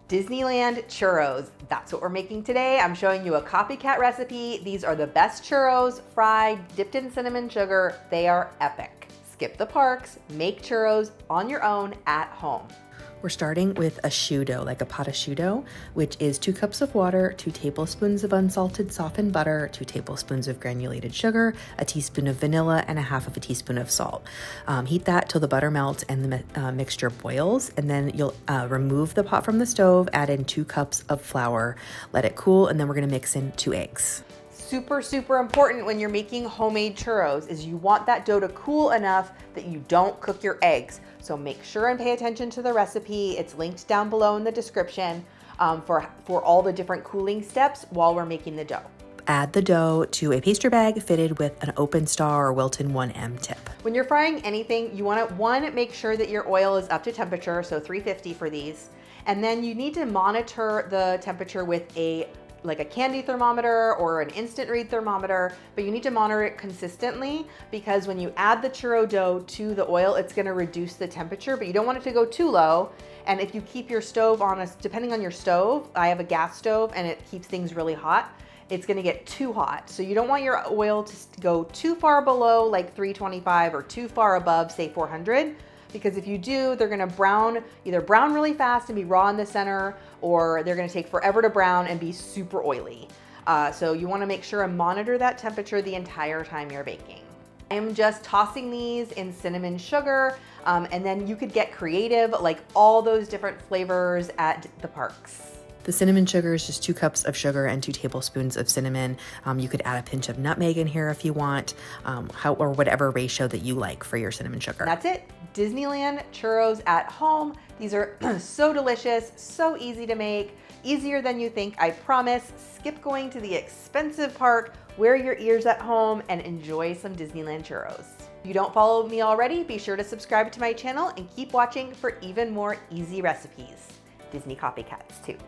Disneyland Churros. That's what we're making today. I'm showing you a copycat recipe. These are the best churros, fried, dipped in cinnamon sugar. They are epic. Skip the parks, make churros on your own at home. We're starting with a choux dough, like a pot of choux dough, which is 2 cups of water, 2 tablespoons of unsalted softened butter, 2 tablespoons of granulated sugar, a teaspoon of vanilla, and 1/2 of a teaspoon of salt. Heat that till the butter melts and the mixture boils, and then you'll remove the pot from the stove, add in 2 cups of flour, let it cool, and then we're gonna mix in 2 eggs. Super important when you're making homemade churros is you want that dough to cool enough that you don't cook your eggs. So make sure and pay attention to the recipe. It's linked down below in the description for all the different cooling steps while we're making the dough. Add the dough to a pastry bag fitted with an open star or Wilton 1M tip. When you're frying anything, you want to, make sure that your oil is up to temperature, so 350 for these. And then you need to monitor the temperature with like a candy thermometer or an instant read thermometer, but you need to monitor it consistently because when you add the churro dough to the oil, it's gonna reduce the temperature, but you don't want it to go too low. And if you keep your stove on, depending on your stove, I have a gas stove and it keeps things really hot, it's gonna get too hot. So you don't want your oil to go too far below like 325 or too far above, say 400. Because if you do, they're gonna either brown really fast and be raw in the center, or they're gonna take forever to brown and be super oily. So you wanna make sure and monitor that temperature the entire time you're baking. I'm just tossing these in cinnamon sugar, and then you could get creative, like all those different flavors at the parks. The cinnamon sugar is just 2 cups of sugar and 2 tablespoons of cinnamon. You could add a pinch of nutmeg in here if you want, or whatever ratio that you like for your cinnamon sugar. That's it. Disneyland churros at home. These are so delicious, so easy to make, easier than you think, I promise. Skip going to the expensive park, wear your ears at home, and enjoy some Disneyland churros. If you don't follow me already, be sure to subscribe to my channel and keep watching for even more easy recipes. Disney copycats too.